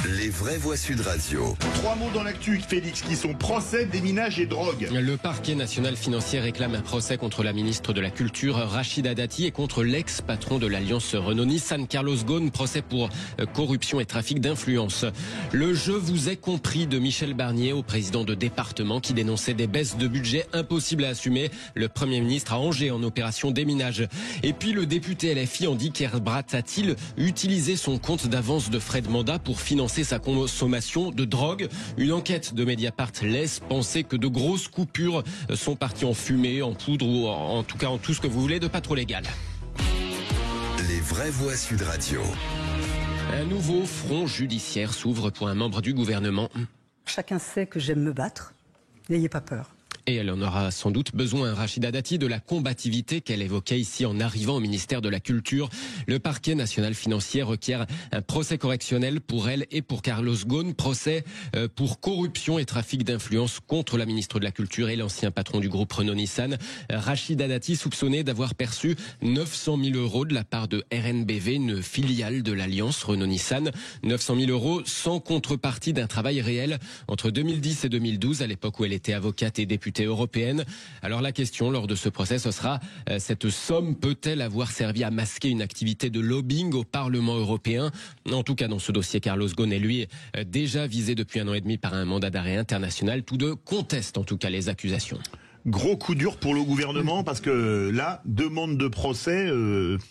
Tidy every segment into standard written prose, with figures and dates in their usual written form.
Les vraies voix Sud Radio. 3 mots dans l'actu, Félix, qui sont procès, déminage et drogue. Le parquet national financier réclame un procès contre la ministre de la Culture, Rachida Dati, et contre l'ex-patron de l'alliance Renault-Nissan, Carlos Ghosn, procès pour corruption et trafic d'influence. Le « je vous ai compris » de Michel Barnier au président de département qui dénonçait des baisses de budget impossibles à assumer. Le Premier ministre à Angers en opération déminage. Et puis le député LFI Andy Kerbrat a-t-il utilisé son compte d'avance de frais de mandat pour financer sa consommation de drogue? Une enquête de Mediapart laisse penser que de grosses coupures sont parties en fumée, en poudre ou en tout cas en tout ce que vous voulez de pas trop légal. Les vraies voix Sud Radio. Un nouveau front judiciaire s'ouvre pour un membre du gouvernement. Chacun sait que j'aime me battre. N'ayez pas peur. Et elle en aura sans doute besoin, Rachida Dati, de la combativité qu'elle évoquait ici en arrivant au ministère de la Culture. Le parquet national financier requiert un procès correctionnel pour elle et pour Carlos Ghosn, procès pour corruption et trafic d'influence contre la ministre de la Culture et l'ancien patron du groupe Renault-Nissan. Rachida Dati soupçonnée d'avoir perçu 900 000 euros de la part de RNBV, une filiale de l'alliance Renault-Nissan. 900 000 euros sans contrepartie d'un travail réel entre 2010 et 2012, à l'époque où elle était avocate et députée européenne. Alors la question lors de ce procès, ce sera cette somme peut-elle avoir servi à masquer une activité de lobbying au Parlement européen? En tout cas, dans ce dossier, Carlos Ghosn est lui déjà visé depuis 1 an et demi par un mandat d'arrêt international. Tous deux contestent en tout cas les accusations. Gros coup dur pour le gouvernement parce que là, demande de procès.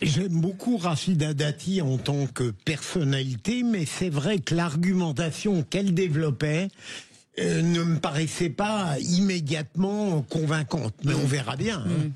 J'aime beaucoup Rachida Dati en tant que personnalité, mais c'est vrai que l'argumentation qu'elle développait ne me paraissait pas immédiatement convaincante. Mais on verra bien. Hein.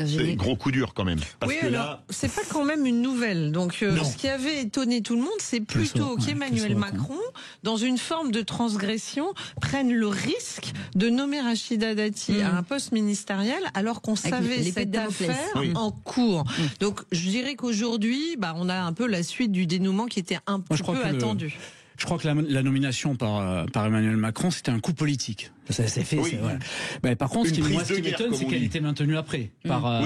C'est gros coup dur quand même. Parce oui, que alors, là... c'est pas quand même une nouvelle. Donc, ce qui avait étonné tout le monde, c'est plutôt qu'Emmanuel Macron, dans une forme de transgression, prenne le risque de nommer Rachida Dati à un poste ministériel, alors qu'on savait cette affaire en cours. Donc, je dirais qu'aujourd'hui, on a un peu la suite du dénouement qui était un petit peu attendu. Je crois que la nomination par Emmanuel Macron, c'était un coup politique. Ça s'est fait. Oui. Mais par contre, ce qui m'étonne, c'est qu'elle était maintenue après par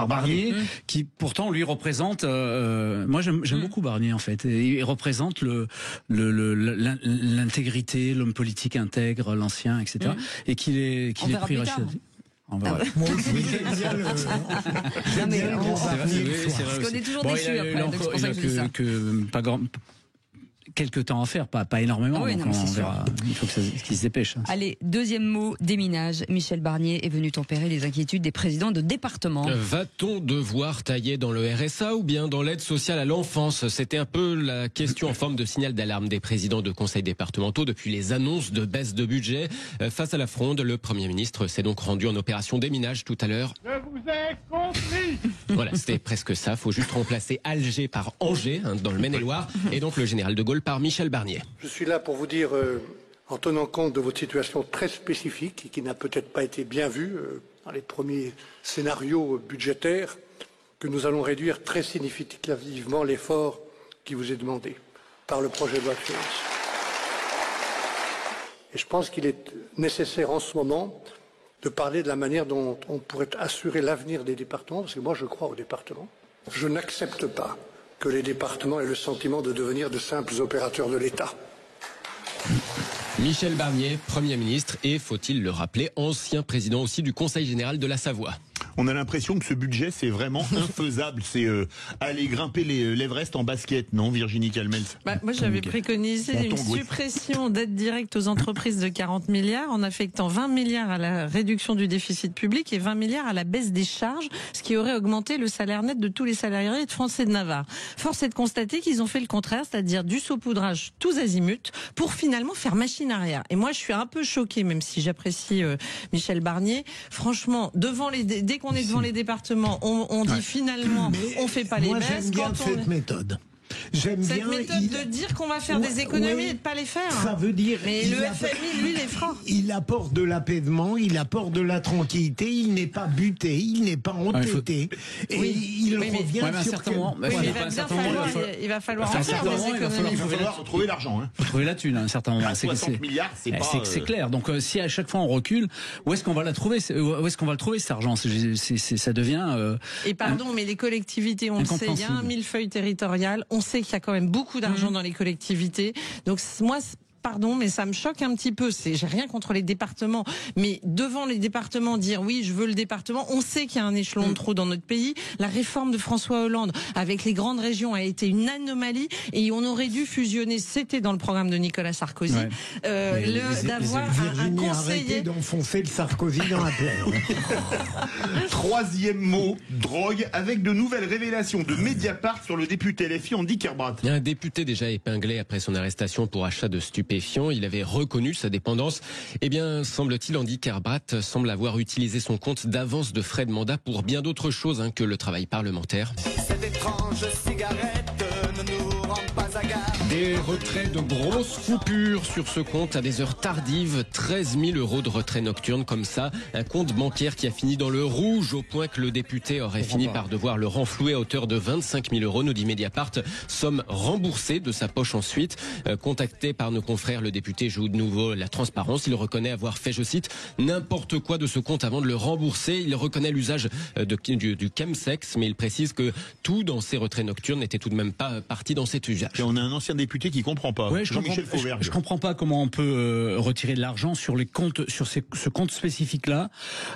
Barnier, qui pourtant lui représente. Moi, j'aime beaucoup Barnier en fait. Et il représente l'intégrité, l'homme politique intègre, l'ancien, etc. Et qu'il ait pris Rachida. Moi aussi, j'aime bien le... Parce qu'on est toujours déçus après. Donc c'est pour ça que je dis ça. Quelques temps à faire, pas énormément. Ah oui, donc on verra. Il faut qu'il se dépêche. Allez, deuxième mot, déminage. Michel Barnier est venu tempérer les inquiétudes des présidents de département. Va-t-on devoir tailler dans le RSA ou bien dans l'aide sociale à l'enfance? C'était un peu la question en forme de signal d'alarme des présidents de conseils départementaux depuis les annonces de baisse de budget. Face à la fronde, le Premier ministre s'est donc rendu en opération déminage tout à l'heure. Je vous ai compris. Voilà, c'était presque ça. Faut juste remplacer Alger par Angers, dans le Maine-et-Loire, et donc le général de Gaulle par Michel Barnier. Je suis là pour vous dire, en tenant compte de votre situation très spécifique et qui n'a peut-être pas été bien vue dans les premiers scénarios budgétaires, que nous allons réduire très significativement l'effort qui vous est demandé par le projet de loi de finances. Et je pense qu'il est nécessaire en ce moment de parler de la manière dont on pourrait assurer l'avenir des départements, parce que moi je crois aux départements. Je n'accepte pas que les départements aient le sentiment de devenir de simples opérateurs de l'État. Michel Barnier, Premier ministre et, faut-il le rappeler, ancien président aussi du Conseil général de la Savoie. On a l'impression que ce budget, c'est vraiment infaisable. C'est aller grimper l'Everest en basket, non, Virginie Calmels? Moi, j'avais préconisé une suppression d'aide directe aux entreprises de 40 milliards en affectant 20 milliards à la réduction du déficit public et 20 milliards à la baisse des charges, ce qui aurait augmenté le salaire net de tous les salariés de France et de Navarre. Force est de constater qu'ils ont fait le contraire, c'est-à-dire du saupoudrage tous azimuts pour finalement faire machine arrière. Et moi, je suis un peu choquée, même si j'apprécie Michel Barnier. Franchement, dès qu'on est devant les départements, on dit finalement, on fait pas les baisses. Moi, j'aime bien cette méthode. Cette méthode de dire qu'on va faire des économies et de pas les faire. Ça veut dire. Mais le FMI, lui, les fera. Il apporte de l'apaisement, il apporte de la tranquillité, il n'est pas buté, il n'est pas entêté. Et il revient sur un certain moment. Il va falloir en faire des économies. Il va falloir trouver l'argent. Il faut trouver la thune à un certain moment. 60 milliards, c'est clair. Donc si à chaque fois on recule, où est-ce qu'on va la trouver? Où est-ce qu'on va le trouver cet argent? Ça devient. Et pardon, mais les collectivités, on le sait, il y a un millefeuille territorial. On sait qu'il y a quand même beaucoup d'argent dans les collectivités. Donc moi, pardon, mais ça me choque un petit peu. J'ai rien contre les départements, mais devant les départements dire oui, je veux le département. On sait qu'il y a un échelon de trop dans notre pays. La réforme de François Hollande avec les grandes régions a été une anomalie et on aurait dû fusionner. C'était dans le programme de Nicolas Sarkozy, d'avoir un conseiller. Arrêtez d'enfoncer le Sarkozy dans la plaie. Troisième mot, drogue, avec de nouvelles révélations de Mediapart sur le député LFI Andy Kerbrat. Un député déjà épinglé après son arrestation pour achat de stupéfiants. Il avait reconnu sa dépendance. Eh bien, semble-t-il, Andy Kerbrat semble avoir utilisé son compte d'avance de frais de mandat pour bien d'autres choses que le travail parlementaire. Cette étrange cigarette ne nous rend pas à gare. Des retraits de grosses coupures sur ce compte à des heures tardives. 13 000 € de retrait nocturne comme ça. Un compte bancaire qui a fini dans le rouge au point que le député aurait fini par devoir le renflouer à hauteur de 25 000 €, nous dit Mediapart. Somme remboursée de sa poche ensuite. Contacté par nos confrères, le député joue de nouveau la transparence. Il reconnaît avoir fait, je cite, n'importe quoi de ce compte avant de le rembourser. Il reconnaît l'usage du chemsex, mais il précise que tout dans ces retraits nocturnes n'était tout de même pas parti dans cet usage. Et on a un ancien député qui comprend pas. Ouais, Jean-Michel Fauvergue. Je comprends pas comment on peut retirer de l'argent sur les comptes, sur ce compte spécifique-là.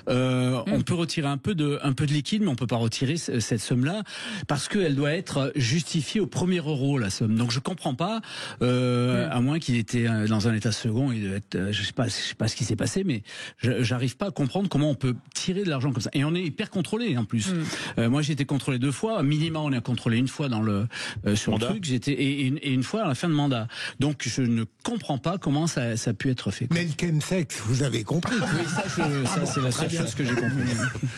On peut retirer un peu de liquide, mais on peut pas retirer cette somme-là parce qu'elle doit être justifiée au premier euro, la somme. Donc je comprends pas, à moins qu'il était dans un état second, il devait être, je sais pas ce qui s'est passé, mais j'arrive pas à comprendre comment on peut tirer de l'argent comme ça. Et on est hyper contrôlé en plus. Moi j'ai été contrôlé 2 fois, minimum on est contrôlé 1 fois sur le truc, et 1 fois à la fin de mandat. Donc je ne comprends pas comment ça a pu être fait. Mais le chemsex, vous avez compris. Oui, ça c'est la seule chose que j'ai compris.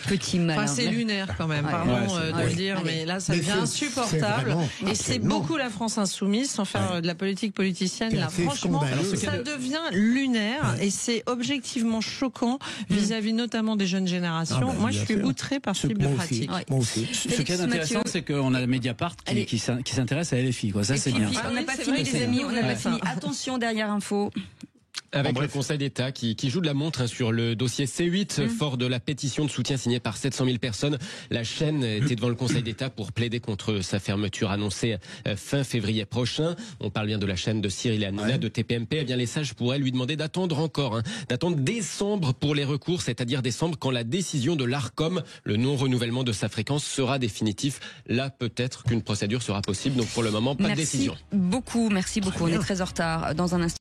Petit malin. Enfin, c'est lunaire quand même, pardon de le dire, mais là ça devient insupportable. Et c'est beaucoup la France insoumise, sans faire de la politique politicienne. Là, franchement, ça devient lunaire et c'est objectivement choquant vis-à-vis notamment des jeunes générations. Moi, je suis outrée par ce type de pratique. Moi aussi. Ce qui est intéressant, c'est qu'on a Mediapart qui s'intéresse à LFI. Ça, c'est bien. On n'a pas fini, les amis. On n'a pas fini. Attention, dernière info. Avec le Conseil d'État qui joue de la montre sur le dossier C8, fort de la pétition de soutien signée par 700 000 personnes. La chaîne était devant le Conseil d'État pour plaider contre sa fermeture annoncée fin février prochain. On parle bien de la chaîne de Cyril Hanouna, de TPMP. Eh bien, les sages pourraient lui demander d'attendre encore, d'attendre décembre pour les recours, c'est-à-dire décembre quand la décision de l'Arcom, le non-renouvellement de sa fréquence, sera définitif. Là, peut-être qu'une procédure sera possible. Donc, pour le moment, pas de décision. Merci beaucoup. On est très en retard. Dans un instant.